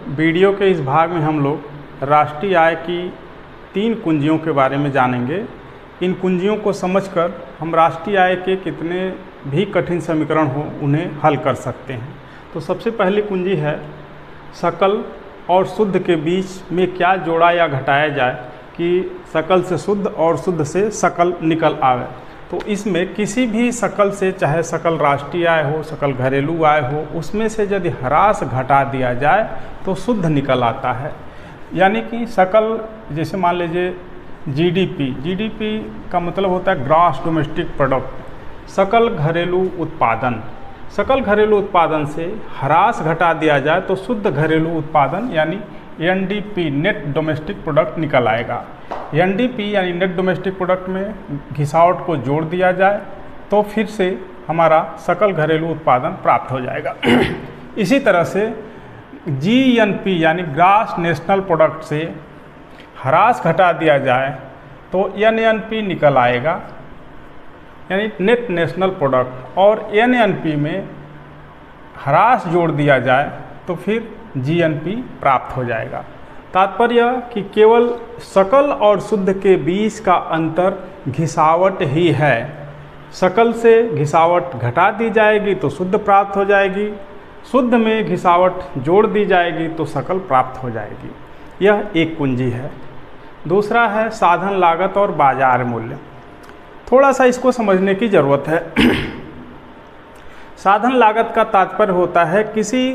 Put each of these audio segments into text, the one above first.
Video के इस भाग में हम लोग राष्ट्रीय आय की 3 कुंजियों के बारे में जानेंगे। इन कुंजियों को समझकर हम राष्ट्रीय आय के कितने भी कठिन समीकरण हो उन्हें हल कर सकते हैं। तो सबसे पहली कुंजी है सकल और शुद्ध के बीच में क्या जोड़ा या घटाया जाए कि सकल से शुद्ध और शुद्ध से सकल निकल आवे। तो इसमें किसी भी सकल से, चाहे सकल राष्ट्रीय आय हो, सकल घरेलू आय हो, उसमें से यदि ह्रास घटा दिया जाए तो शुद्ध निकल आता है। यानी कि सकल, जैसे मान लीजिए जीडीपी का मतलब होता है ग्रॉस डोमेस्टिक प्रोडक्ट, सकल घरेलू उत्पादन। सकल घरेलू उत्पादन से ह्रास घटा दिया जाए तो शुद्ध घरेलू उत्पादन यानी एनडीपी, नेट डोमेस्टिक प्रोडक्ट निकल आएगा। एनडीपी यानी नेट डोमेस्टिक प्रोडक्ट में घिसावट को जोड़ दिया जाए तो फिर से हमारा सकल घरेलू उत्पादन प्राप्त हो जाएगा। इसी तरह से जीएनपी यानी ग्रॉस नेशनल प्रोडक्ट से ह्रास घटा दिया जाए तो एनएनपी निकल आएगा, यानी नेट नेशनल प्रोडक्ट, और एनएनपी में ह्रास जोड़ दिया जाए तो फिर जीएनपी प्राप्त हो जाएगा। तात्पर्य कि केवल सकल और शुद्ध के बीच का अंतर घिसावट ही है। सकल से घिसावट घटा दी जाएगी तो शुद्ध प्राप्त हो जाएगी, शुद्ध में घिसावट जोड़ दी जाएगी तो सकल प्राप्त हो जाएगी। यह एक कुंजी है। दूसरा है साधन लागत और बाजार मूल्य। थोड़ा सा इसको समझने की ज़रूरत है। साधन लागत का तात्पर्य होता है किसी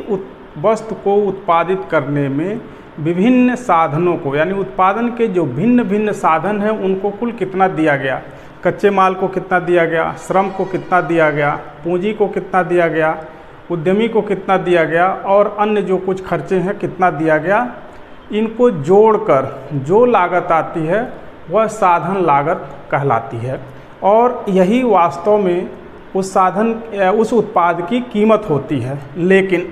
वस्तु को उत्पादित करने में विभिन्न साधनों को, यानी उत्पादन के जो भिन्न भिन्न साधन हैं उनको कुल कितना दिया गया, कच्चे माल को कितना दिया गया, श्रम को कितना दिया गया, पूंजी को कितना दिया गया, उद्यमी को कितना दिया गया और अन्य जो कुछ खर्चे हैं कितना दिया गया। इनको जोड़कर जो लागत आती है वह साधन लागत कहलाती है और यही वास्तव में उस उत्पाद की कीमत होती है। लेकिन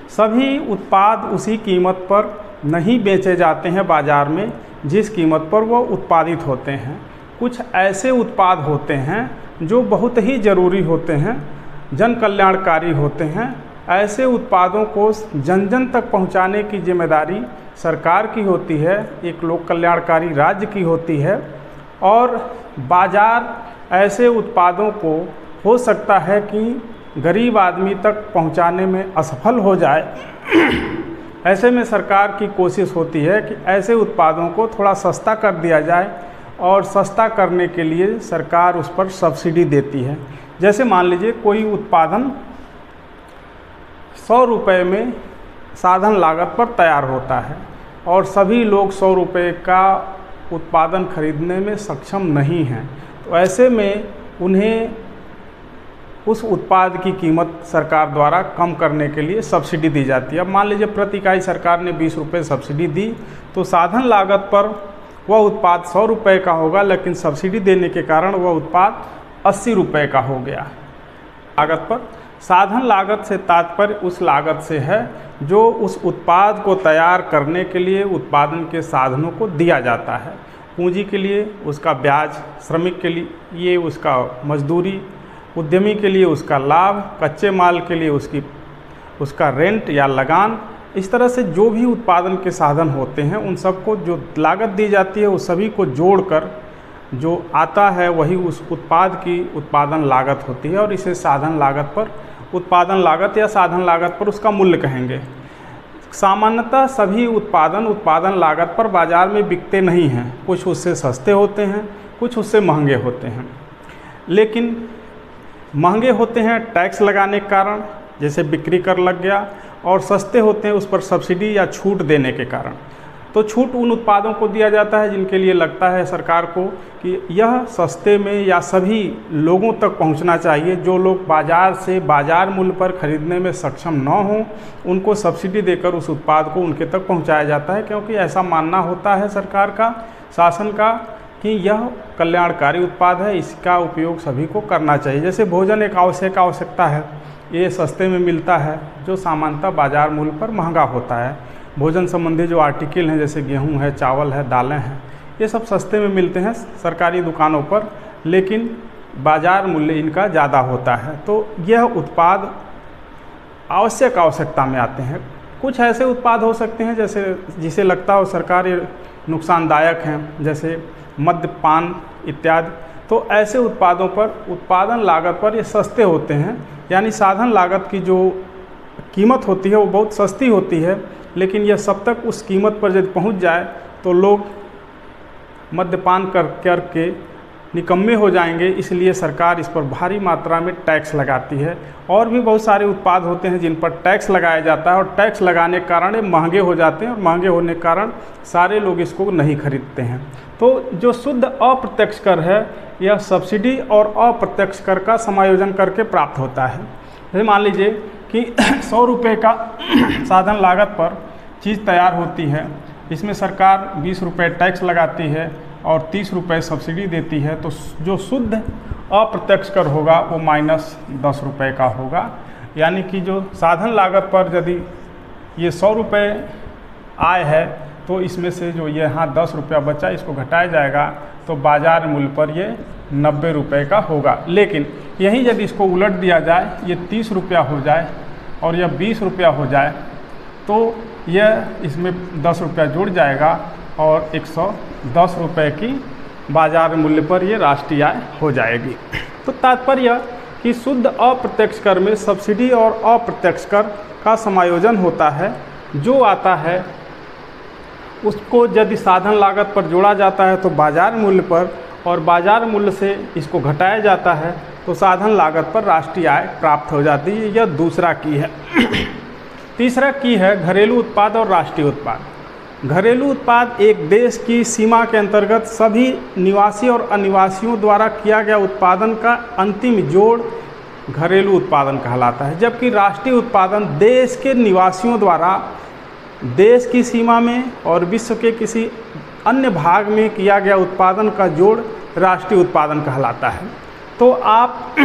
सभी उत्पाद उसी कीमत पर नहीं बेचे जाते हैं बाज़ार में जिस कीमत पर वह उत्पादित होते हैं। कुछ ऐसे उत्पाद होते हैं जो बहुत ही ज़रूरी होते हैं, जन कल्याणकारी होते हैं। ऐसे उत्पादों को जन जन तक पहुंचाने की जिम्मेदारी सरकार की होती है, एक लोक कल्याणकारी राज्य की होती है। और बाज़ार ऐसे उत्पादों को हो सकता है कि गरीब आदमी तक पहुंचाने में असफल हो जाए। ऐसे में सरकार की कोशिश होती है कि ऐसे उत्पादों को थोड़ा सस्ता कर दिया जाए और सस्ता करने के लिए सरकार उस पर सब्सिडी देती है। जैसे मान लीजिए कोई उत्पादन 100 रुपये में साधन लागत पर तैयार होता है और सभी लोग 100 रुपये का उत्पादन खरीदने में सक्षम नहीं हैं, तो ऐसे में उन्हें उस उत्पाद की कीमत सरकार द्वारा कम करने के लिए सब्सिडी दी जाती है। अब मान लीजिए प्रति इकाई सरकार ने 20 रुपये सब्सिडी दी तो साधन लागत पर वह उत्पाद 100 रुपये का होगा, लेकिन सब्सिडी देने के कारण वह उत्पाद 80 रुपये का हो गया। लागत पर साधन लागत से तात्पर्य उस लागत से है जो उस उत्पाद को तैयार करने के लिए उत्पादन के साधनों को दिया जाता है। पूंजी के लिए उसका ब्याज, श्रमिक के लिए उसका मजदूरी, उद्यमी के लिए उसका लाभ, कच्चे माल के लिए उसका रेंट या लगान। इस तरह से जो भी उत्पादन के साधन होते हैं उन सबको जो लागत दी जाती है उस सभी को जोड़कर जो आता है वही उस उत्पाद की उत्पादन लागत होती है और इसे साधन लागत पर, उत्पादन लागत या साधन लागत पर उसका मूल्य कहेंगे। सामान्यतः सभी उत्पादन लागत पर बाज़ार में बिकते नहीं हैं। कुछ उससे सस्ते होते हैं, कुछ उससे महंगे होते हैं। लेकिन महंगे होते हैं टैक्स लगाने के कारण, जैसे बिक्री कर लग गया, और सस्ते होते हैं उस पर सब्सिडी या छूट देने के कारण। तो छूट उन उत्पादों को दिया जाता है जिनके लिए लगता है सरकार को कि यह सस्ते में या सभी लोगों तक पहुंचना चाहिए। जो लोग बाज़ार से बाज़ार मूल्य पर खरीदने में सक्षम न हों उनको सब्सिडी देकर उस उत्पाद को उनके तक पहुंचाया जाता है, क्योंकि ऐसा मानना होता है सरकार का, शासन का, कि यह कल्याणकारी उत्पाद है, इसका उपयोग सभी को करना चाहिए। जैसे भोजन एक आवश्यकता है, ये सस्ते में मिलता है जो सामान्यतः बाज़ार मूल्य पर महंगा होता है। भोजन संबंधी जो आर्टिकल हैं जैसे गेहूं है, चावल है, दालें हैं, ये सब सस्ते में मिलते हैं सरकारी दुकानों पर, लेकिन बाज़ार मूल्य इनका ज़्यादा होता है। तो यह उत्पाद आवश्यकता में आते हैं। कुछ ऐसे उत्पाद हो सकते हैं जैसे जिसे लगता हो सरकार ये नुकसानदायक हैं, जैसे मद्यपान इत्यादि। तो ऐसे उत्पादों पर उत्पादन लागत पर ये सस्ते होते हैं, यानी साधन लागत की जो कीमत होती है वो बहुत सस्ती होती है, लेकिन यह सब तक उस कीमत पर यदि पहुंच जाए तो लोग मद्यपान करके निकम्मे हो जाएंगे। इसलिए सरकार इस पर भारी मात्रा में टैक्स लगाती है। और भी बहुत सारे उत्पाद होते हैं जिन पर टैक्स लगाया जाता है, और टैक्स लगाने के कारण ये महंगे हो जाते हैं, और महंगे होने के कारण सारे लोग इसको नहीं खरीदते हैं। तो जो शुद्ध अप्रत्यक्ष कर है यह सब्सिडी और अप्रत्यक्ष कर का समायोजन करके प्राप्त होता है। जैसे मान लीजिए कि 100 रुपये का साधन लागत पर चीज़ तैयार होती है, इसमें सरकार 20 रुपये टैक्स लगाती है और 30 रुपये सब्सिडी देती है, तो जो शुद्ध अप्रत्यक्ष कर होगा वो -10 रुपये का होगा। यानी कि जो साधन लागत पर यदि ये 100 रुपये आय है तो इसमें से जो यहाँ 10 रुपया बचा इसको घटाया जाएगा, तो बाज़ार मूल्य पर ये 90 रुपये का होगा। लेकिन यहीं यदि इसको उलट दिया जाए, ये 30 रुपया हो जाए और यह 20 रुपया हो जाए, तो यह इसमें 10 रुपया जुड़ जाएगा और 110 रुपये की बाज़ार मूल्य पर ये राष्ट्रीय आय हो जाएगी। तो तात्पर्य कि शुद्ध अप्रत्यक्ष कर में सब्सिडी और अप्रत्यक्ष कर का समायोजन होता है। जो आता है उसको यदि साधन लागत पर जोड़ा जाता है तो बाज़ार मूल्य पर, और बाज़ार मूल्य से इसको घटाया जाता है तो साधन लागत पर राष्ट्रीय आय प्राप्त हो जाती है। यह दूसरा की है। तीसरा की है घरेलू उत्पाद और राष्ट्रीय उत्पाद। घरेलू उत्पाद एक देश की सीमा के अंतर्गत सभी निवासी और अनिवासियों द्वारा किया गया उत्पादन का अंतिम जोड़ घरेलू उत्पादन कहलाता है, जबकि राष्ट्रीय उत्पादन देश के निवासियों द्वारा देश की सीमा में और विश्व के किसी अन्य भाग में किया गया उत्पादन का जोड़ राष्ट्रीय उत्पादन कहलाता है। तो आप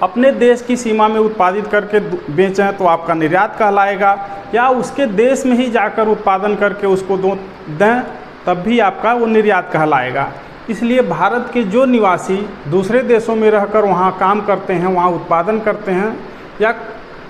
अपने देश की सीमा में उत्पादित करके बेचें तो आपका निर्यात कहलाएगा, या उसके देश में ही जाकर उत्पादन करके उसको दें तब भी आपका वो निर्यात कहलाएगा। इसलिए भारत के जो निवासी दूसरे देशों में रहकर वहाँ काम करते हैं, वहाँ उत्पादन करते हैं या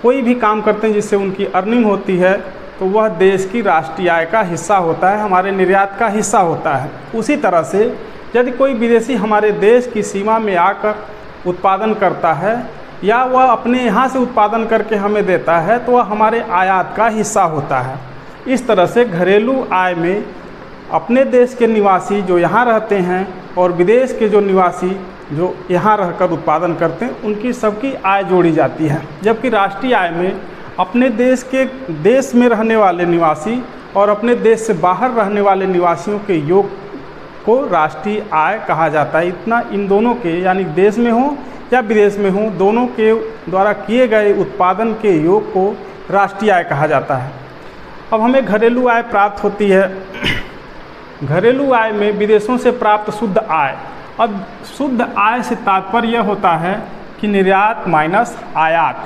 कोई भी काम करते हैं जिससे उनकी अर्निंग होती है, तो वह देश की राष्ट्रीय आय का हिस्सा होता है, हमारे निर्यात का हिस्सा होता है। उसी तरह से यदि कोई विदेशी हमारे देश की सीमा में आकर उत्पादन करता है या वह अपने यहाँ से उत्पादन करके हमें देता है तो वह हमारे आयात का हिस्सा होता है। इस तरह से घरेलू आय में अपने देश के निवासी जो यहाँ रहते हैं और विदेश के जो निवासी जो यहाँ रहकर उत्पादन करते हैं उनकी सबकी आय जोड़ी जाती है। जबकि राष्ट्रीय आय में अपने देश में रहने वाले निवासी और अपने देश से बाहर रहने वाले निवासियों के योग को राष्ट्रीय आय कहा जाता है। इतना इन दोनों के यानी देश में हो या विदेश में हो, दोनों के द्वारा किए गए उत्पादन के योग को राष्ट्रीय आय कहा जाता है। अब हमें घरेलू आय प्राप्त होती है। घरेलू आय में विदेशों से प्राप्त शुद्ध आय। अब शुद्ध आय से तात्पर्य यह होता है कि निर्यात माइनस आयात,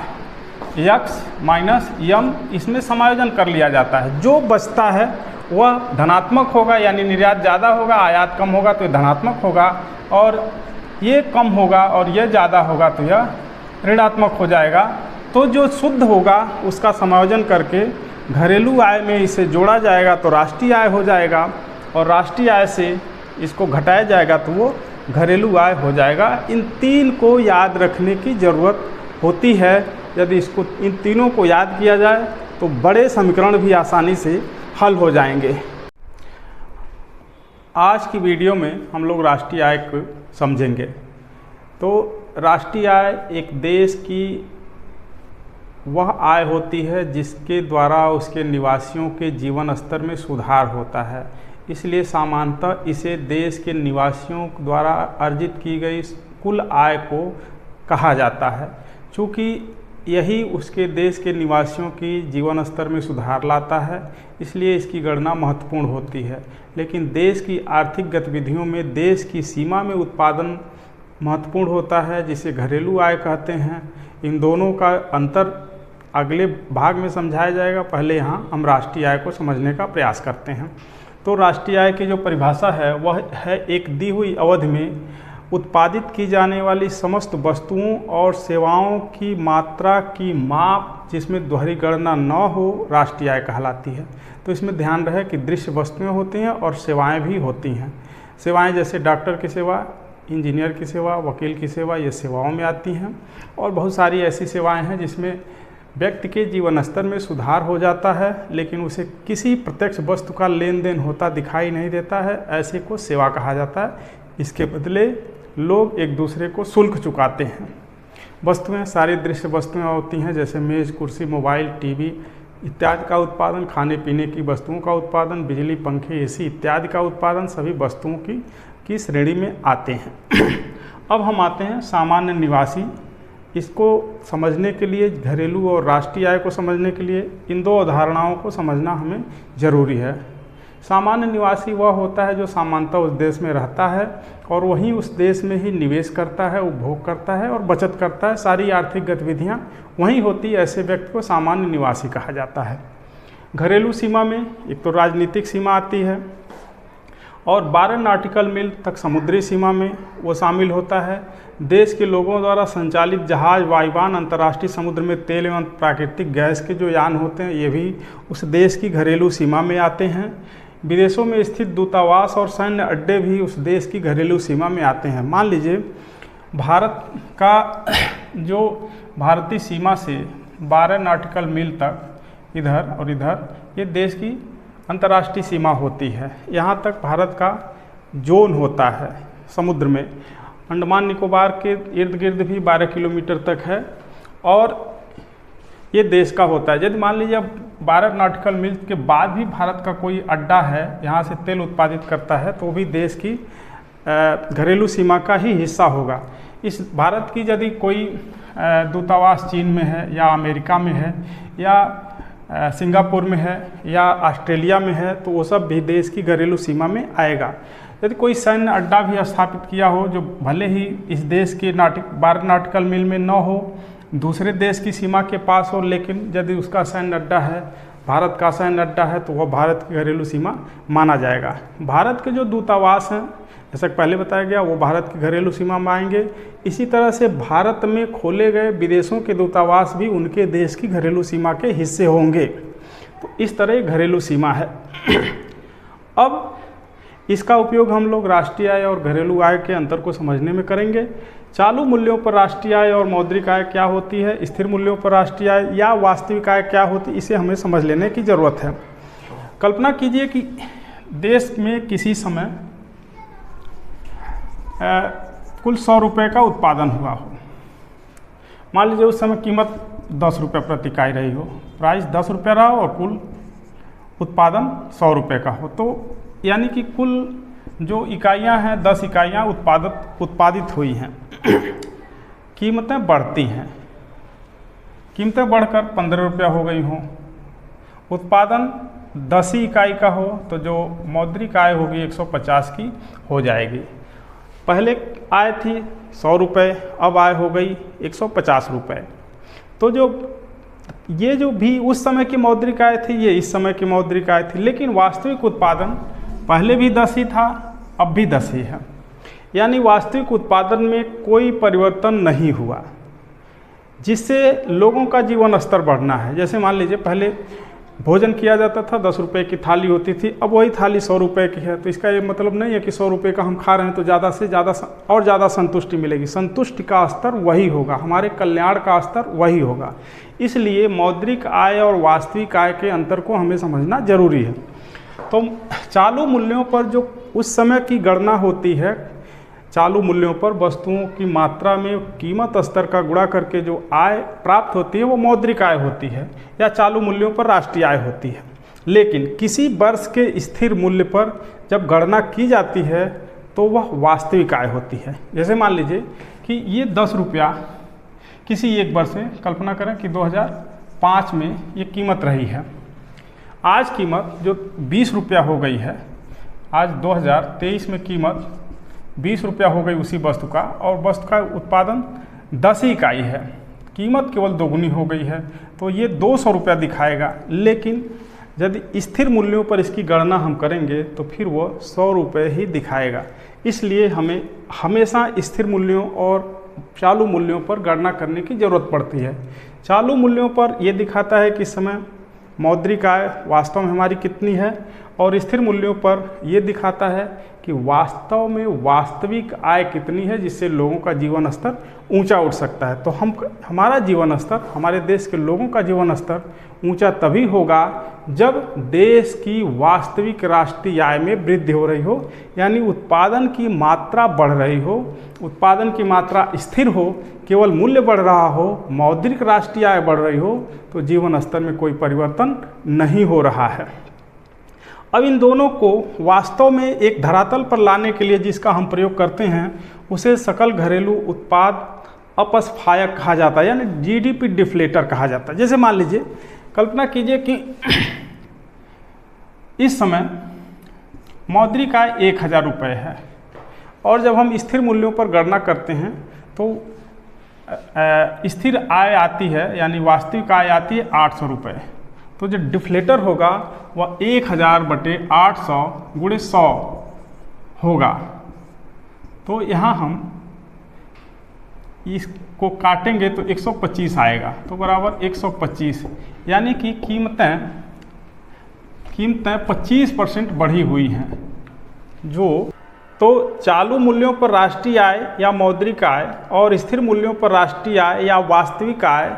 यक्स माइनस यम, इसमें समायोजन कर लिया जाता है। जो बचता है वह धनात्मक होगा, यानी निर्यात ज़्यादा होगा, आयात कम होगा तो धनात्मक होगा, और ये कम होगा और यह ज़्यादा होगा तो यह ऋणात्मक हो जाएगा। तो जो शुद्ध होगा उसका समायोजन करके घरेलू आय में इसे जोड़ा जाएगा तो राष्ट्रीय आय हो जाएगा, और राष्ट्रीय आय से इसको घटाया जाएगा तो वो घरेलू आय हो जाएगा। इन तीन को याद रखने की ज़रूरत होती है। यदि इसको इन तीनों को याद किया जाए तो बड़े समीकरण भी आसानी से हल हो जाएंगे। आज की वीडियो में हम लोग राष्ट्रीय आय को समझेंगे। तो राष्ट्रीय आय एक देश की वह आय होती है जिसके द्वारा उसके निवासियों के जीवन स्तर में सुधार होता है। इसलिए सामान्यतः इसे देश के निवासियों द्वारा अर्जित की गई कुल आय को कहा जाता है। चूँकि यही उसके देश के निवासियों की जीवन स्तर में सुधार लाता है, इसलिए इसकी गणना महत्वपूर्ण होती है। लेकिन देश की आर्थिक गतिविधियों में देश की सीमा में उत्पादन महत्वपूर्ण होता है, जिसे घरेलू आय कहते हैं। इन दोनों का अंतर अगले भाग में समझाया जाएगा। पहले यहाँ हम राष्ट्रीय आय को समझने का प्रयास करते हैं। तो राष्ट्रीय आय की जो परिभाषा है वह है एक दी हुई अवधि में उत्पादित की जाने वाली समस्त वस्तुओं और सेवाओं की मात्रा की माप जिसमें दोहरी गणना न हो राष्ट्रीय आय कहलाती है। तो इसमें ध्यान रहे कि दृश्य वस्तुएं होती हैं और सेवाएं भी होती हैं। सेवाएं जैसे डॉक्टर की सेवा, इंजीनियर की सेवा, वकील की सेवा, ये सेवाओं में आती हैं। और बहुत सारी ऐसी सेवाएं हैं जिसमें व्यक्ति के जीवन स्तर में सुधार हो जाता है, लेकिन उसे किसी प्रत्यक्ष वस्तु का लेन देन होता दिखाई नहीं देता है, ऐसे को सेवा कहा जाता है। इसके बदले लोग एक दूसरे को शुल्क चुकाते हैं। वस्तुएं सारी दृश्य वस्तुएं होती हैं, जैसे मेज़, कुर्सी, मोबाइल, टीवी इत्यादि का उत्पादन, खाने पीने की वस्तुओं का उत्पादन, बिजली, पंखे, एसी इत्यादि का उत्पादन सभी वस्तुओं की श्रेणी में आते हैं। अब हम आते हैं सामान्य निवासी। इसको समझने के लिए, घरेलू और राष्ट्रीय आय को समझने के लिए इन दो अवधारणाओं को समझना हमें ज़रूरी है। सामान्य निवासी वह होता है जो सामान्यतः उस देश में रहता है और वहीं उस देश में ही निवेश करता है, उपभोग करता है और बचत करता है। सारी आर्थिक गतिविधियां वहीं होती है। ऐसे व्यक्ति को सामान्य निवासी कहा जाता है। घरेलू सीमा में एक तो राजनीतिक सीमा आती है और 12 नॉटिकल मील तक समुद्री सीमा में वो शामिल होता है। देश के लोगों द्वारा संचालित जहाज, वायुयान, अंतर्राष्ट्रीय समुद्र में तेल एवं प्राकृतिक गैस के जो यान होते हैं ये भी उस देश की घरेलू सीमा में आते हैं। विदेशों में स्थित दूतावास और सैन्य अड्डे भी उस देश की घरेलू सीमा में आते हैं। मान लीजिए भारत का जो भारतीय सीमा से 12 नॉटिकल मील तक इधर और इधर ये देश की अंतर्राष्ट्रीय सीमा होती है। यहाँ तक भारत का जोन होता है समुद्र में। अंडमान निकोबार के इर्द गिर्द भी 12 किलोमीटर तक है और ये देश का होता है। यदि मान लीजिए अब 12 नॉटिकल मील के बाद भी भारत का कोई अड्डा है, यहाँ से तेल उत्पादित करता है, तो भी देश की घरेलू सीमा का ही हिस्सा होगा। इस भारत की यदि कोई दूतावास चीन में है या अमेरिका में है या सिंगापुर में है या ऑस्ट्रेलिया में है, तो वो सब भी देश की घरेलू सीमा में आएगा। यदि कोई सैन्य अड्डा भी स्थापित किया हो जो भले ही इस देश के 12 नॉटिकल मील में न हो, दूसरे देश की सीमा के पास हो, लेकिन यदि उसका सैन्य अड्डा है, भारत का सैन्य अड्डा है, तो वह भारत की घरेलू सीमा माना जाएगा। भारत के जो दूतावास हैं, जैसा पहले बताया गया, वो भारत की घरेलू सीमा में आएंगे। इसी तरह से भारत में खोले गए विदेशों के दूतावास भी उनके देश की घरेलू सीमा के हिस्से होंगे। तो इस तरह घरेलू सीमा है। अब इसका उपयोग हम लोग राष्ट्रीय आय और घरेलू आय के अंतर को समझने में करेंगे। चालू मूल्यों पर राष्ट्रीय आय और मौद्रिक आय क्या होती है, स्थिर मूल्यों पर राष्ट्रीय आय या वास्तविक आय क्या होती है, इसे हमें समझ लेने की ज़रूरत है। कल्पना कीजिए कि देश में किसी समय कुल 100 रुपये का उत्पादन हुआ हो। मान लीजिए उस समय कीमत 10 रुपये प्रति इकाई रही हो, प्राइस 10 रुपये रहा और कुल उत्पादन 100 रुपये का हो। तो यानी कि कुल जो इकाइयां हैं 10 इकाइयां उत्पादित हुई हैं। कीमतें बढ़ती हैं, कीमतें बढ़कर 15 रुपया हो गई हों। उत्पादन 10 ही इकाई का हो तो जो मौद्रिक आय होगी 150 की हो जाएगी। पहले आय थी 100 रुपये, अब आय हो गई 150 रुपये। तो ये जो भी उस समय की मौद्रिक आय थी, ये इस समय की मौद्रिक आय थी, लेकिन वास्तविक उत्पादन पहले भी 10 ही था, अब भी 10 ही है। यानी वास्तविक उत्पादन में कोई परिवर्तन नहीं हुआ, जिससे लोगों का जीवन स्तर बढ़ना है। जैसे मान लीजिए पहले भोजन किया जाता था, 10 रुपये की थाली होती थी, अब वही थाली 100 रुपये की है। तो इसका ये मतलब नहीं है कि 100 रुपये का हम खा रहे हैं तो ज़्यादा से ज़्यादा और ज़्यादा संतुष्टि मिलेगी। संतुष्टि का स्तर वही होगा, हमारे कल्याण का स्तर वही होगा। इसलिए मौद्रिक आय और वास्तविक आय के अंतर को हमें समझना जरूरी है। तो चालू मूल्यों पर जो उस समय की गणना होती है, चालू मूल्यों पर वस्तुओं की मात्रा में कीमत स्तर का गुणा करके जो आय प्राप्त होती है वो मौद्रिक आय होती है, या चालू मूल्यों पर राष्ट्रीय आय होती है। लेकिन किसी वर्ष के स्थिर मूल्य पर जब गणना की जाती है तो वह वास्तविक आय होती है। जैसे मान लीजिए कि ये 10 रुपया किसी एक वर्ष में, कल्पना करें कि 2005 में ये कीमत रही है। आज कीमत जो 20 रुपया हो गई है, आज 2023 में कीमत 20 रुपया हो गई उसी वस्तु का, और वस्तु का उत्पादन 10 ही इकाई है, कीमत केवल दोगुनी हो गई है। तो ये 200 रुपया दिखाएगा, लेकिन यदि स्थिर मूल्यों पर इसकी गणना हम करेंगे तो फिर वो 100 रुपये ही दिखाएगा। इसलिए हमें हमेशा स्थिर मूल्यों और चालू मूल्यों पर गणना करने की ज़रूरत पड़ती है। चालू मूल्यों पर ये दिखाता है कि इस समय मौद्रिक आय वास्तव में हमारी कितनी है, और स्थिर मूल्यों पर यह दिखाता है कि वास्तव में वास्तविक आय कितनी है, जिससे लोगों का जीवन स्तर ऊंचा उठ सकता है। तो हमारा जीवन स्तर, हमारे देश के लोगों का जीवन स्तर ऊंचा तभी होगा जब देश की वास्तविक राष्ट्रीय आय में वृद्धि हो रही हो, यानी उत्पादन की मात्रा बढ़ रही हो, उत्पादन की मात्रा स्थिर हो, केवल मूल्य बढ़ रहा हो, मौद्रिक राष्ट्रीय आय बढ़ रही हो, तो जीवन स्तर में कोई परिवर्तन नहीं हो रहा है। अब इन दोनों को वास्तव में एक धरातल पर लाने के लिए जिसका हम प्रयोग करते हैं उसे सकल घरेलू उत्पाद अपस्फायक कहा जाता है, यानी जीडीपी डिफ्लेटर कहा जाता है। जैसे मान लीजिए, कल्पना कीजिए कि इस समय मौद्रिक आय 1000 रुपये है, और जब हम स्थिर मूल्यों पर गणना करते हैं तो स्थिर आय आती है, यानी वास्तविक आय आती है 800 रुपये। तो जो डिफ्लेटर होगा वह 1000/800 × 100 होगा। तो यहाँ हम इसको काटेंगे तो 125 आएगा, तो बराबर 125, यानी कि कीमतें 25% बढ़ी हुई हैं। तो चालू मूल्यों पर राष्ट्रीय आय या मौद्रिक आय और स्थिर मूल्यों पर राष्ट्रीय आय या वास्तविक आय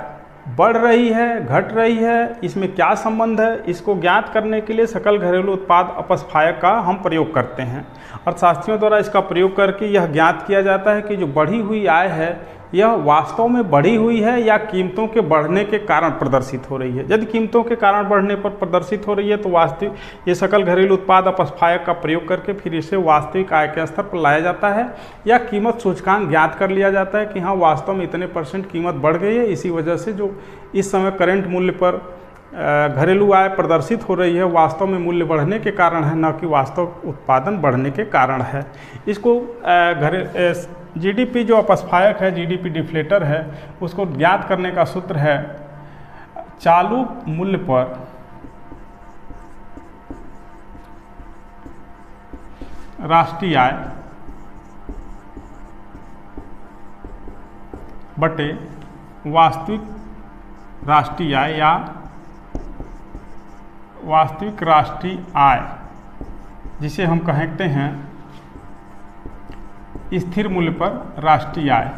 बढ़ रही है, घट रही है, इसमें क्या संबंध है, इसको ज्ञात करने के लिए सकल घरेलू उत्पाद अपस्फायक का हम प्रयोग करते हैं। अर्थशास्त्रियों द्वारा इसका प्रयोग करके यह ज्ञात किया जाता है कि जो बढ़ी हुई आय है यह वास्तव में बढ़ी हुई है या कीमतों के बढ़ने के कारण प्रदर्शित हो रही है। यदि कीमतों के कारण बढ़ने पर प्रदर्शित हो रही है तो वास्तविक ये सकल घरेलू उत्पाद अपस्फायक का प्रयोग करके फिर इसे वास्तविक आय के स्तर पर लाया जाता है, या कीमत सूचकांक ज्ञात कर लिया जाता है कि हाँ वास्तव में इतने % कीमत बढ़ गई है, इसी वजह से जो इस समय करेंट मूल्य पर घरेलू आय प्रदर्शित हो रही है वास्तव में मूल्य बढ़ने के कारण है, न कि वास्तव उत्पादन बढ़ने के कारण है। इसको जीडीपी जो अपस्फायक है, जीडीपी डिफ्लेटर है, उसको ज्ञात करने का सूत्र है चालू मूल्य पर राष्ट्रीय आय बटे वास्तविक राष्ट्रीय आय या वास्तविक राष्ट्रीय आय, जिसे हम कहते हैं स्थिर मूल्य पर राष्ट्रीय आय।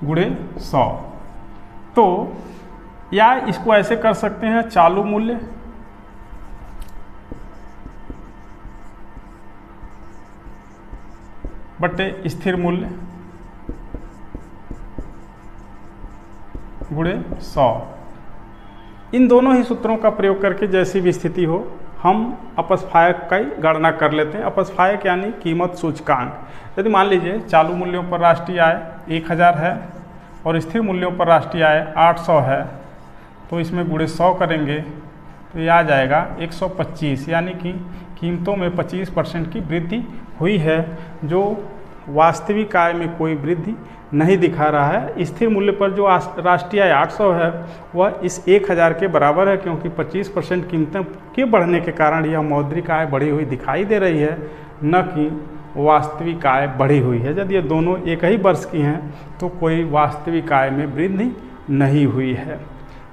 गुणे 100। तो या इसको ऐसे कर सकते हैं, चालू मूल्य बटे स्थिर मूल्य गुणे 100। इन दोनों ही सूत्रों का प्रयोग करके जैसी भी स्थिति हो हम अपस्फायक की गणना कर लेते हैं। अपस्फायक यानी कीमत सूचकांक। यदि मान लीजिए चालू मूल्यों पर राष्ट्रीय आय 1000 है और स्थिर मूल्यों पर राष्ट्रीय आय 800 है, तो इसमें गुणे 100 करेंगे तो यह आ जाएगा 125, यानी कि कीमतों में 25% की वृद्धि हुई है, जो वास्तविक आय में कोई वृद्धि नहीं दिखा रहा है। स्थिर मूल्य पर जो राष्ट्रीय आय 800 है वह इस 1000 के बराबर है, क्योंकि 25% कीमतें के बढ़ने के कारण यह मौद्रिक आय बढ़ी हुई दिखाई दे रही है, न कि वास्तविक आय बढ़ी हुई है। यदि ये दोनों एक ही वर्ष की हैं तो कोई वास्तविक आय में वृद्धि नहीं हुई है।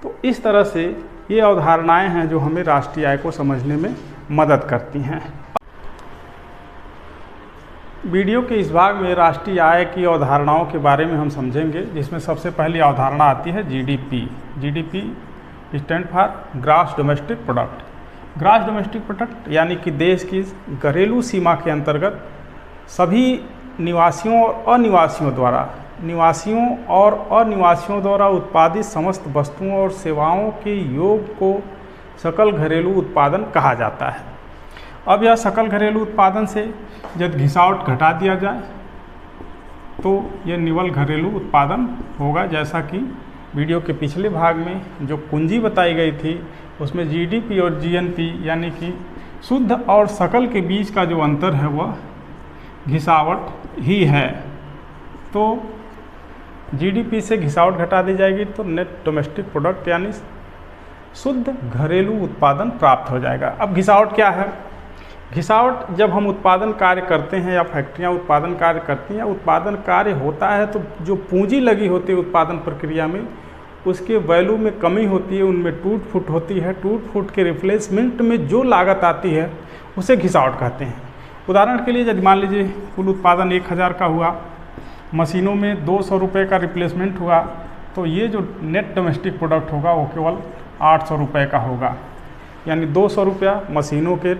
तो इस तरह से ये अवधारणाएं हैं जो हमें राष्ट्रीय आय को समझने में मदद करती हैं। वीडियो के इस भाग में राष्ट्रीय आय की अवधारणाओं के बारे में हम समझेंगे, जिसमें सबसे पहली अवधारणा आती है GDP. GDP stand for gross domestic product. Gross domestic product यानी कि देश की घरेलू सीमा के अंतर्गत सभी निवासियों और अनिवासियों द्वारा उत्पादित समस्त वस्तुओं और सेवाओं के योग को सकल घरेलू उत्पादन कहा जाता है। अब यह सकल घरेलू उत्पादन से यदि घिसावट घटा दिया जाए तो यह निवल घरेलू उत्पादन होगा। जैसा कि वीडियो के पिछले भाग में जो कुंजी बताई गई थी उसमें जीडीपी और जीएनपी यानी कि शुद्ध और सकल के बीच का जो अंतर है वह घिसावट ही है। तो जीडीपी से घिसावट घटा दी जाएगी तो नेट डोमेस्टिक प्रोडक्ट यानी शुद्ध घरेलू उत्पादन प्राप्त हो जाएगा। अब घिसावट क्या है? घिसावट जब हम उत्पादन कार्य करते हैं या फैक्ट्रियां उत्पादन कार्य करती हैं, उत्पादन कार्य होता है तो जो पूंजी लगी होती है उत्पादन प्रक्रिया में उसके वैल्यू में कमी होती है, उनमें टूट फूट होती है। टूट फूट के रिप्लेसमेंट में जो लागत आती है उसे घिसावट कहते हैं। उदाहरण के लिए यदि मान लीजिए कुल उत्पादन 1000 का हुआ, मशीनों में 200 रुपये का रिप्लेसमेंट हुआ, तो ये जो नेट डोमेस्टिक प्रोडक्ट होगा वो केवल 800 रुपये का होगा। यानी 200 रुपया मशीनों के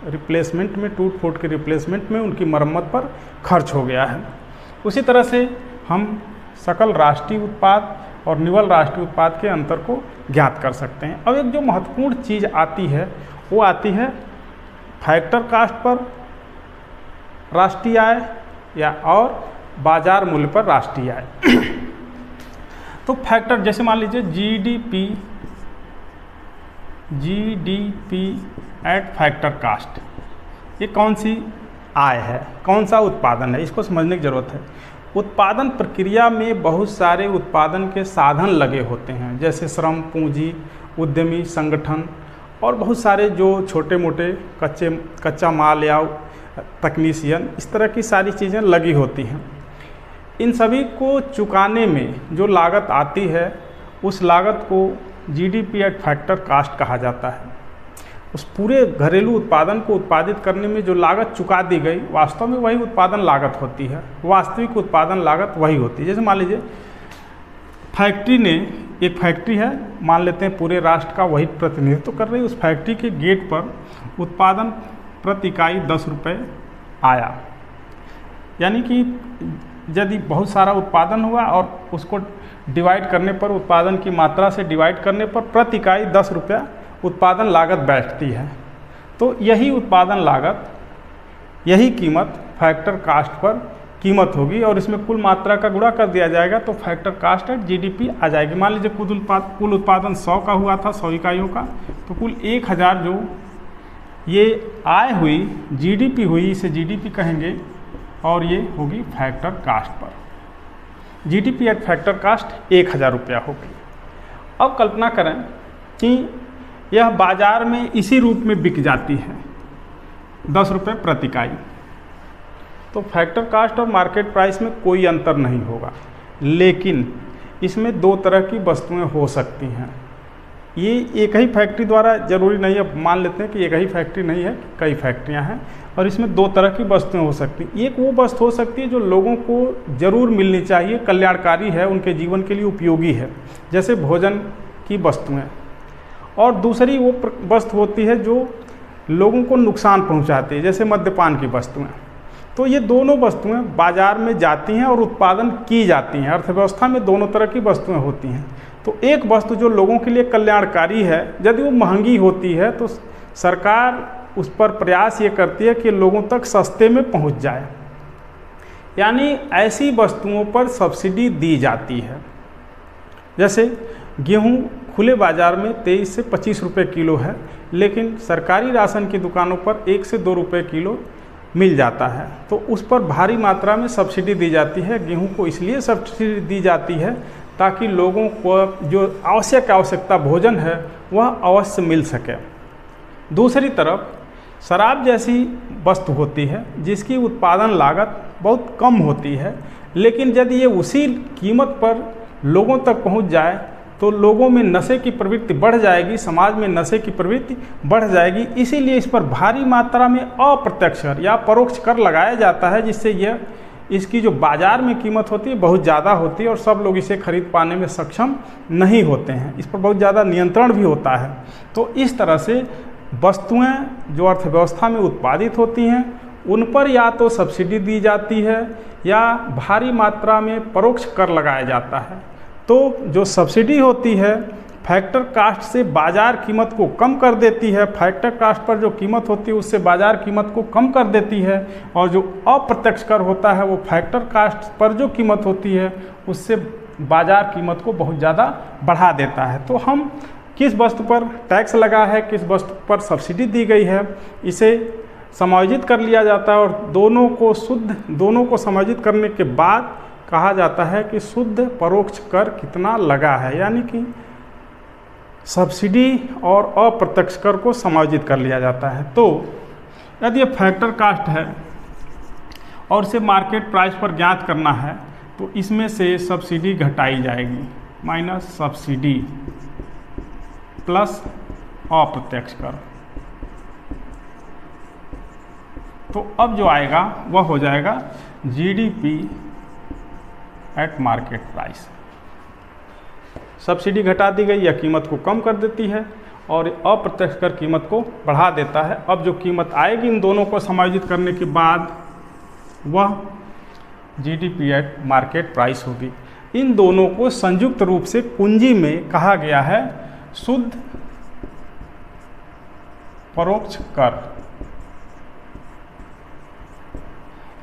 रिप्लेसमेंट में, टूट फूट के रिप्लेसमेंट में, उनकी मरम्मत पर खर्च हो गया है। उसी तरह से हम सकल राष्ट्रीय उत्पाद और निवल राष्ट्रीय उत्पाद के अंतर को ज्ञात कर सकते हैं। अब एक जो महत्वपूर्ण चीज़ आती है वो आती है फैक्टर कास्ट पर राष्ट्रीय आय या और बाजार मूल्य पर राष्ट्रीय आय। तो फैक्टर जैसे मान लीजिए जीडीपी एट फैक्टर कास्ट, ये कौन सी आय है, कौन सा उत्पादन है, इसको समझने की ज़रूरत है। उत्पादन प्रक्रिया में बहुत सारे उत्पादन के साधन लगे होते हैं, जैसे श्रम, पूंजी, उद्यमी, संगठन और बहुत सारे जो छोटे मोटे कच्चा माल या तकनीशियन, इस तरह की सारी चीज़ें लगी होती हैं। इन सभी को चुकाने में जो लागत आती है उस लागत को जीडीपी एट फैक्टर कास्ट कहा जाता है। उस पूरे घरेलू उत्पादन को उत्पादित करने में जो लागत चुका दी गई वास्तव में वही उत्पादन लागत होती है, वास्तविक उत्पादन लागत वही होती है। जैसे मान लीजिए फैक्ट्री ने, एक फैक्ट्री है, मान लेते हैं पूरे राष्ट्र का वही प्रतिनिधित्व कर रही है, उस फैक्ट्री के गेट पर उत्पादन प्रति इकाई 10 रुपये आया। यानी कि यदि बहुत सारा उत्पादन हुआ और उसको डिवाइड करने पर, उत्पादन की मात्रा से डिवाइड करने पर प्रति इकाई 10 रुपया उत्पादन लागत बैठती है। तो यही उत्पादन लागत, यही कीमत फैक्टर कास्ट पर कीमत होगी और इसमें कुल मात्रा का गुणा कर दिया जाएगा तो फैक्टर कास्ट एट जीडीपी आ जाएगी। मान लीजिए कुल उत्पादन 100 का हुआ था, 100 इकाइयों का, तो कुल 1000 जो ये आय हुई, जीडीपी हुई, इसे जीडीपी कहेंगे और ये होगी फैक्टर कास्ट पर। जीडीपी एट फैक्टर कास्ट 1000 रुपया हो गई। अब कल्पना करें कि यह बाजार में इसी रूप में बिक जाती है 10 रुपये प्रति इकाई, तो फैक्टर कास्ट और मार्केट प्राइस में कोई अंतर नहीं होगा। लेकिन इसमें दो तरह की वस्तुएं हो सकती हैं। ये एक ही फैक्ट्री द्वारा जरूरी नहीं है, मान लेते हैं कि एक ही फैक्ट्री नहीं है, कई फैक्ट्रियां हैं और इसमें दो तरह की वस्तुएं हो सकती हैं। एक वो वस्तु हो सकती है जो लोगों को ज़रूर मिलनी चाहिए, कल्याणकारी है, उनके जीवन के लिए उपयोगी है, जैसे भोजन की वस्तुएं, और दूसरी वो वस्तु होती है जो लोगों को नुकसान पहुंचाती है, जैसे मद्यपान की वस्तुएं। तो ये दोनों वस्तुएं बाजार में जाती हैं और उत्पादन की जाती हैं। अर्थव्यवस्था में दोनों तरह की वस्तुएं होती हैं। तो एक वस्तु जो लोगों के लिए कल्याणकारी है, यदि वो महंगी होती है तो सरकार उस पर प्रयास ये करती है कि लोगों तक सस्ते में पहुंच जाए, यानी ऐसी वस्तुओं पर सब्सिडी दी जाती है। जैसे गेहूं खुले बाजार में 23 से 25 रुपये किलो है, लेकिन सरकारी राशन की दुकानों पर 1 से 2 रुपये किलो मिल जाता है, तो उस पर भारी मात्रा में सब्सिडी दी जाती है। गेहूं को इसलिए सब्सिडी दी जाती है ताकि लोगों को जो आवश्यकता भोजन है वह अवश्य मिल सके। दूसरी तरफ शराब जैसी वस्तु होती है जिसकी उत्पादन लागत बहुत कम होती है, लेकिन यदि ये उसी कीमत पर लोगों तक पहुंच जाए तो लोगों में नशे की प्रवृत्ति बढ़ जाएगी, समाज में नशे की प्रवृत्ति बढ़ जाएगी। इसीलिए इस पर भारी मात्रा में अप्रत्यक्ष या परोक्ष कर लगाया जाता है, जिससे इसकी जो बाजार में कीमत होती है बहुत ज़्यादा होती है और सब लोग इसे खरीद पाने में सक्षम नहीं होते हैं। इस पर बहुत ज़्यादा नियंत्रण भी होता है। तो इस तरह से वस्तुएं जो अर्थव्यवस्था में उत्पादित होती हैं उन पर या तो सब्सिडी दी जाती है या भारी मात्रा में परोक्ष कर लगाया जाता है। तो जो सब्सिडी होती है फैक्टर कास्ट से बाजार कीमत को कम कर देती है, फैक्टर कास्ट पर जो कीमत होती है उससे बाजार कीमत को कम कर देती है, और जो अप्रत्यक्ष कर होता है वो फैक्टर कास्ट पर जो कीमत होती है उससे बाजार कीमत को बहुत ज़्यादा बढ़ा देता है। तो हम किस वस्तु पर टैक्स लगा है, किस वस्तु पर सब्सिडी दी गई है, इसे समायोजित कर लिया जाता है और दोनों को समायोजित करने के बाद कहा जाता है कि शुद्ध परोक्ष कर कितना लगा है, यानी कि सब्सिडी और अप्रत्यक्ष कर को समायोजित कर लिया जाता है। तो यदि ये फैक्टर कास्ट है और इसे मार्केट प्राइस पर ज्ञात करना है तो इसमें से सब्सिडी घटाई जाएगी, माइनस सब्सिडी प्लस अप्रत्यक्ष कर। तो अब जो आएगा वह हो जाएगा GDP at market price. Subsidy घटा दी गई, यह कीमत को कम कर देती है और अप्रत्यक्ष कर कीमत को बढ़ा देता है। अब जो कीमत आएगी इन दोनों को समायोजित करने के बाद वह जीडीपी एट मार्केट प्राइस होगी। इन दोनों को संयुक्त रूप से कुंजी में कहा गया है शुद्ध परोक्ष कर,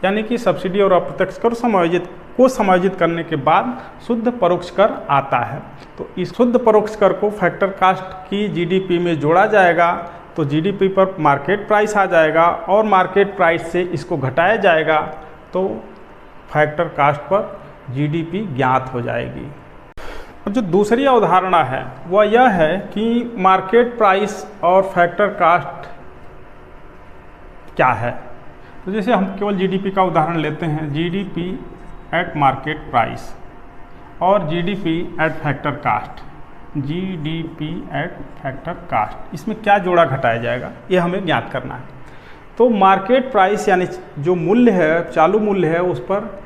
यानी कि सब्सिडी और अप्रत्यक्ष कर समायोजित करने के बाद शुद्ध परोक्ष कर आता है। तो इस शुद्ध परोक्ष कर को फैक्टर कास्ट की जीडीपी में जोड़ा जाएगा तो जीडीपी पर मार्केट प्राइस आ जाएगा और मार्केट प्राइस से इसको घटाया जाएगा तो फैक्टर कास्ट पर जीडीपी ज्ञात हो जाएगी। और जो दूसरी अवधारणा है वह यह है कि मार्केट प्राइस और फैक्टर कास्ट क्या है। तो जैसे हम केवल जीडीपी का उदाहरण लेते हैं, जीडीपी एट मार्केट प्राइस और GDP at factor cost, GDP at factor cost, इसमें क्या जोड़ा घटाया जाएगा ये हमें ज्ञात करना है। तो मार्केट प्राइस यानी जो मूल्य है, चालू मूल्य है, उस पर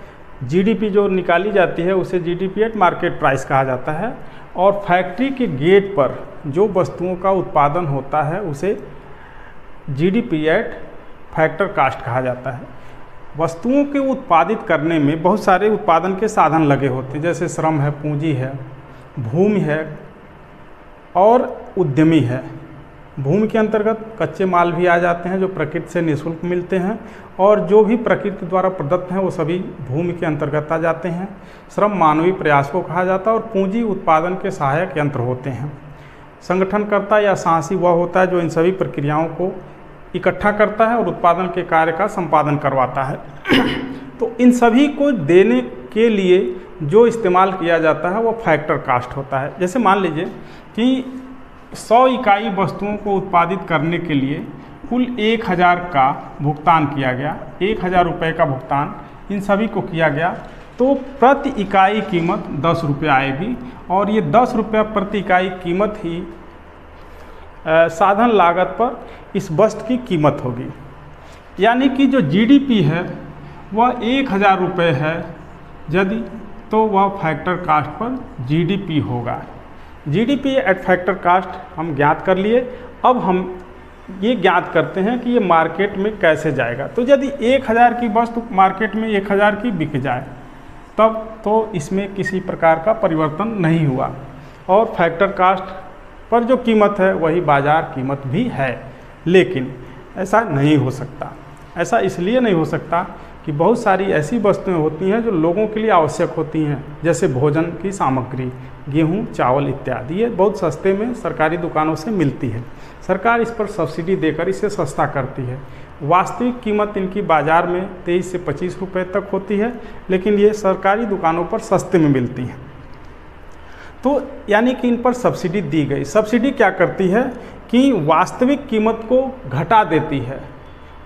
जीडीपी जो निकाली जाती है उसे जीडीपी एट मार्केट प्राइस कहा जाता है। और फैक्ट्री के गेट पर जो वस्तुओं का उत्पादन होता है उसे जीडीपी एट फैक्टर कास्ट कहा जाता है। वस्तुओं के उत्पादित करने में बहुत सारे उत्पादन के साधन लगे होते हैं, जैसे श्रम है, पूंजी है, भूमि है और उद्यमी है। भूमि के अंतर्गत कच्चे माल भी आ जाते हैं जो प्रकृति से निःशुल्क मिलते हैं और जो भी प्रकृति द्वारा प्रदत्त हैं वो सभी भूमि के अंतर्गत आ जाते हैं। श्रम मानवीय प्रयास को कहा जाता है और पूंजी उत्पादन के सहायक यंत्र होते हैं। संगठनकर्ता या साहसी वह होता है जो इन सभी प्रक्रियाओं को इकट्ठा करता है और उत्पादन के कार्य का संपादन करवाता है। तो इन सभी को देने के लिए जो इस्तेमाल किया जाता है वो फैक्टर कास्ट होता है। जैसे मान लीजिए कि 100 इकाई वस्तुओं को उत्पादित करने के लिए कुल 1000 का भुगतान किया गया, 1000 रुपये का भुगतान इन सभी को किया गया, तो प्रति इकाई कीमत 10 रुपये आएगी और ये 10 रुपये प्रति इकाई कीमत ही साधन लागत पर इस वस्तु की कीमत होगी। यानी कि जो जीडीपी है वह 1000 रुपये है यदि, तो वह फैक्टर कास्ट पर जीडीपी होगा। जीडीपी एट फैक्टर कास्ट हम ज्ञात कर लिए। अब हम ये ज्ञात करते हैं कि ये मार्केट में कैसे जाएगा। तो यदि 1000 की वस्तु मार्केट में 1000 की बिक जाए तब तो इसमें किसी प्रकार का परिवर्तन नहीं हुआ और फैक्टर कास्ट पर जो कीमत है वही बाज़ार कीमत भी है। लेकिन ऐसा नहीं हो सकता। ऐसा इसलिए नहीं हो सकता कि बहुत सारी ऐसी वस्तुएं होती हैं जो लोगों के लिए आवश्यक होती हैं, जैसे भोजन की सामग्री, गेहूं, चावल इत्यादि। ये बहुत सस्ते में सरकारी दुकानों से मिलती है। सरकार इस पर सब्सिडी देकर इसे सस्ता करती है। वास्तविक कीमत इनकी बाज़ार में 23 से 25 रुपये तक होती है, लेकिन ये सरकारी दुकानों पर सस्ते में मिलती हैं। तो यानी कि इन पर सब्सिडी दी गई। सब्सिडी क्या करती है कि वास्तविक कीमत को घटा देती है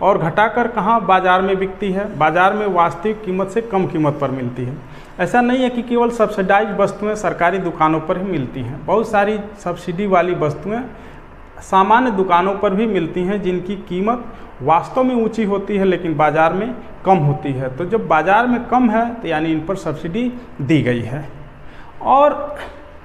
और घटाकर कहाँ बाज़ार में बिकती है, बाज़ार में वास्तविक कीमत से कम कीमत पर मिलती है। ऐसा नहीं है कि केवल सब्सिडाइज वस्तुएं सरकारी दुकानों पर ही मिलती हैं। बहुत सारी सब्सिडी वाली वस्तुएं सामान्य दुकानों पर भी मिलती हैं जिनकी कीमत वास्तव में ऊंची होती है लेकिन बाज़ार में कम होती है। तो जब बाज़ार में कम है तो यानी इन पर सब्सिडी दी गई है। और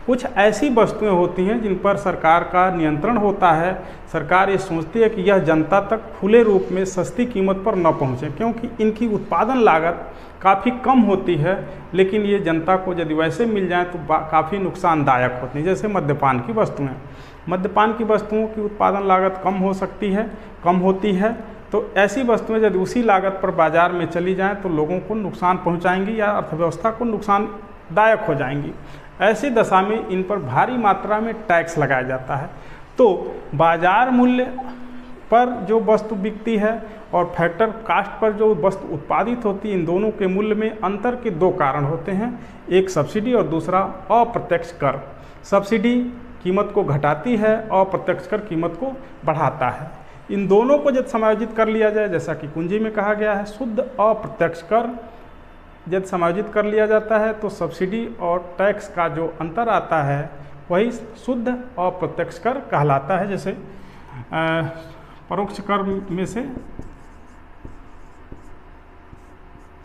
कुछ ऐसी वस्तुएं होती हैं जिन पर सरकार का नियंत्रण होता है। सरकार ये सोचती है कि यह जनता तक खुले रूप में सस्ती कीमत पर न पहुंचे, क्योंकि इनकी उत्पादन लागत काफ़ी कम होती है, लेकिन ये जनता को यदि वैसे मिल जाए तो काफ़ी नुकसानदायक होती हैं। जैसे मद्यपान की वस्तुएं, मद्यपान की वस्तुओं की उत्पादन लागत कम होती है, तो ऐसी वस्तुएं यदि उसी लागत पर बाज़ार में चली जाएँ तो लोगों को नुकसान पहुँचाएंगी या अर्थव्यवस्था को नुकसानदायक हो जाएंगी। ऐसी दशा में इन पर भारी मात्रा में टैक्स लगाया जाता है। तो बाज़ार मूल्य पर जो वस्तु बिकती है और फैक्टर कास्ट पर जो वस्तु उत्पादित होती है, इन दोनों के मूल्य में अंतर के दो कारण होते हैं, एक सब्सिडी और दूसरा अप्रत्यक्ष कर। सब्सिडी कीमत को घटाती है, अप्रत्यक्ष कर कीमत को बढ़ाता है। इन दोनों को जब समायोजित कर लिया जाए, जैसा कि कुंजी में कहा गया है, शुद्ध अप्रत्यक्ष कर जब समायोजित कर लिया जाता है तो सब्सिडी और टैक्स का जो अंतर आता है वही शुद्ध अप्रत्यक्ष कर कहलाता है। जैसे परोक्ष कर में से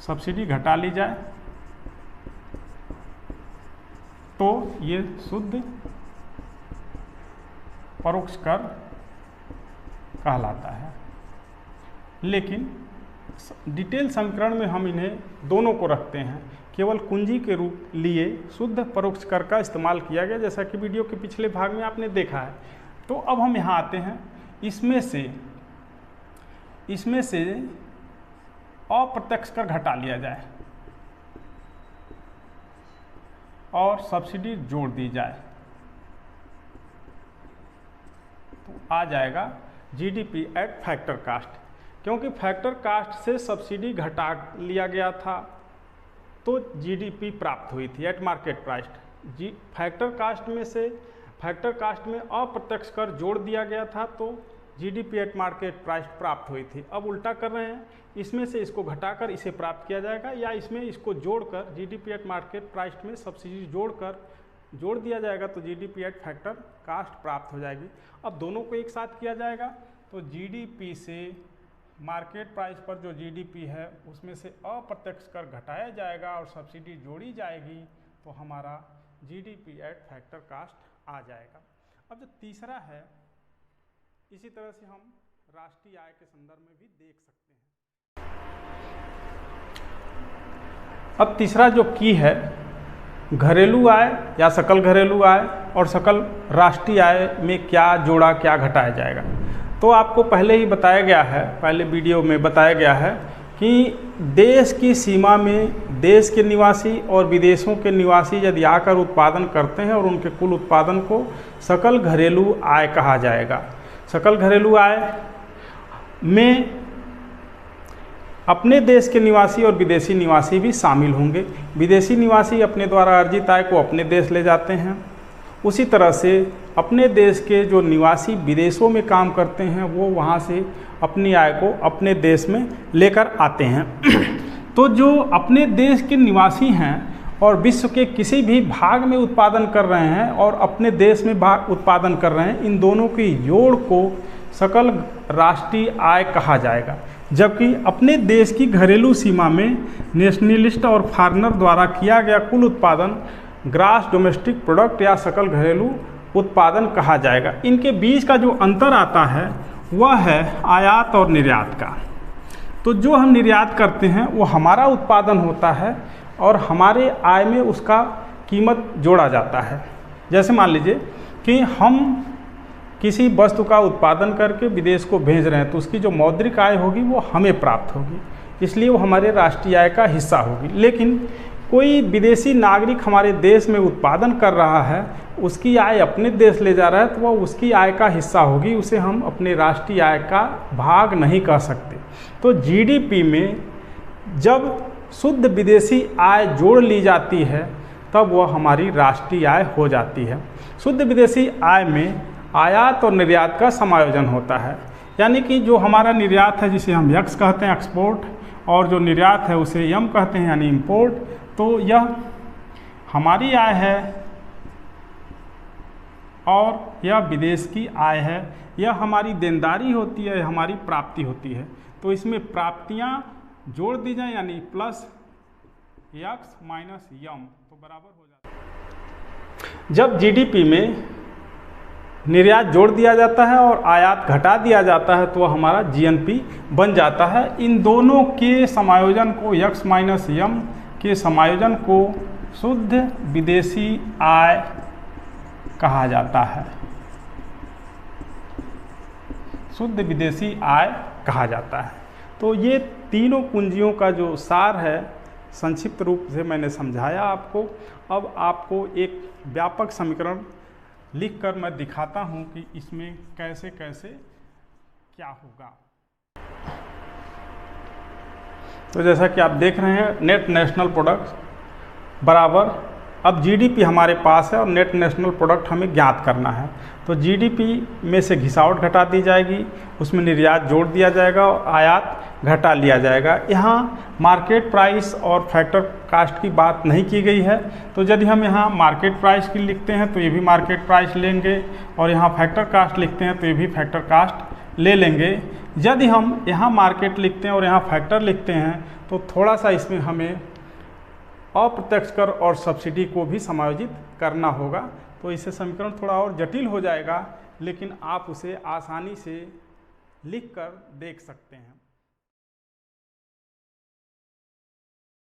सब्सिडी घटा ली जाए तो ये शुद्ध परोक्ष कर कहलाता है। लेकिन डिटेल समीकरण में हम इन्हें दोनों को रखते हैं, केवल कुंजी के रूप लिए शुद्ध परोक्ष कर का इस्तेमाल किया गया, जैसा कि वीडियो के पिछले भाग में आपने देखा है। तो अब हम यहाँ आते हैं, इसमें से अप्रत्यक्ष कर घटा लिया जाए और सब्सिडी जोड़ दी जाए तो आ जाएगा जीडीपी एट फैक्टर कास्ट। क्योंकि फैक्टर कास्ट से सब्सिडी घटा लिया गया था तो जीडीपी प्राप्त हुई थी at market price. Factor cost में अप्रत्यक्ष कर जोड़ दिया गया था तो जीडीपी एट मार्केट प्राइस प्राप्त हुई थी। अब उल्टा कर रहे हैं, इसमें से इसको घटाकर इसे प्राप्त किया जाएगा या इसमें इसको जोड़कर जीडीपी एट मार्केट प्राइस में सब्सिडी जोड़ दिया जाएगा तो जीडीपी एट फैक्टर कास्ट प्राप्त हो जाएगी। अब दोनों को एक साथ किया जाएगा तो जीडीपी से मार्केट प्राइस पर जो जीडीपी है उसमें से अप्रत्यक्ष कर घटाया जाएगा और सब्सिडी जोड़ी जाएगी तो हमारा जीडीपी एट फैक्टर कास्ट आ जाएगा। अब जो तीसरा है, इसी तरह से हम राष्ट्रीय आय के संदर्भ में भी देख सकते हैं। अब तीसरा जो की है, घरेलू आय या सकल घरेलू आय और सकल राष्ट्रीय आय में क्या जोड़ा क्या घटाया जाएगा। तो आपको पहले ही बताया गया है, पहले वीडियो में बताया गया है कि देश की सीमा में देश के निवासी और विदेशों के निवासी यदि आकर उत्पादन करते हैं और उनके कुल उत्पादन को सकल घरेलू आय कहा जाएगा। सकल घरेलू आय में अपने देश के निवासी और विदेशी निवासी भी शामिल होंगे। विदेशी निवासी अपने द्वारा अर्जित आय को अपने देश ले जाते हैं, उसी तरह से अपने देश के जो निवासी विदेशों में काम करते हैं वो वहाँ से अपनी आय को अपने देश में लेकर आते हैं। तो जो अपने देश के निवासी हैं और विश्व के किसी भी भाग में उत्पादन कर रहे हैं और अपने देश में उत्पादन कर रहे हैं, इन दोनों के जोड़ को सकल राष्ट्रीय आय कहा जाएगा। जबकि अपने देश की घरेलू सीमा में नेशनलिस्ट और फॉरेनर द्वारा किया गया कुल उत्पादन ग्रास डोमेस्टिक प्रोडक्ट या सकल घरेलू उत्पादन कहा जाएगा। इनके बीच का जो अंतर आता है वह है आयात और निर्यात का। तो जो हम निर्यात करते हैं वो हमारा उत्पादन होता है और हमारे आय में उसका कीमत जोड़ा जाता है। जैसे मान लीजिए कि हम किसी वस्तु का उत्पादन करके विदेश को भेज रहे हैं तो उसकी जो मौद्रिक आय होगी वो हमें प्राप्त होगी, इसलिए वो हमारे राष्ट्रीय आय का हिस्सा होगी। लेकिन कोई विदेशी नागरिक हमारे देश में उत्पादन कर रहा है, उसकी आय अपने देश ले जा रहा है तो वह उसकी आय का हिस्सा होगी, उसे हम अपने राष्ट्रीय आय का भाग नहीं कह सकते। तो जीडीपी में जब शुद्ध विदेशी आय जोड़ ली जाती है तब वह हमारी राष्ट्रीय आय हो जाती है। शुद्ध विदेशी आय में आयात और निर्यात का समायोजन होता है, यानी कि जो हमारा निर्यात है जिसे हम एक्स कहते हैं एक्सपोर्ट, और जो निर्यात है उसे यम कहते हैं यानी इंपोर्ट। तो यह हमारी आय है और यह विदेश की आय है, यह हमारी देनदारी होती है, हमारी प्राप्ति होती है। तो इसमें प्राप्तियां जोड़ दी जाए यानी प्लस एक्स माइनस यम तो बराबर हो जाता है। जब जीडीपी में निर्यात जोड़ दिया जाता है और आयात घटा दिया जाता है तो हमारा जीएनपी बन जाता है। इन दोनों के समायोजन को एक्स माइनस यम के समायोजन को शुद्ध विदेशी आय कहा जाता है। शुद्ध विदेशी आय कहा जाता है। तो ये तीनों पूंजियों का जो सार है संक्षिप्त रूप से मैंने समझाया आपको। अब आपको एक व्यापक समीकरण लिखकर मैं दिखाता हूँ कि इसमें कैसे कैसे क्या होगा। तो जैसा कि आप देख रहे हैं, नेट नेशनल प्रोडक्ट बराबर, अब जीडीपी हमारे पास है और नेट नेशनल प्रोडक्ट हमें ज्ञात करना है। तो जीडीपी में से घिसावट घटा दी जाएगी, उसमें निर्यात जोड़ दिया जाएगा और आयात घटा लिया जाएगा। यहाँ मार्केट प्राइस और फैक्टर कास्ट की बात नहीं की गई है। तो यदि हम यहाँ मार्केट प्राइस की लिखते हैं तो ये भी मार्केट प्राइस लेंगे, और यहाँ फैक्टर कास्ट लिखते हैं तो ये भी फैक्टर कास्ट ले लेंगे। यदि हम यहाँ मार्केट लिखते हैं और यहाँ फैक्टर लिखते हैं तो थोड़ा सा इसमें हमें अप्रत्यक्ष कर और सब्सिडी को भी समायोजित करना होगा। तो इससे समीकरण थोड़ा और जटिल हो जाएगा, लेकिन आप उसे आसानी से लिख कर देख सकते हैं।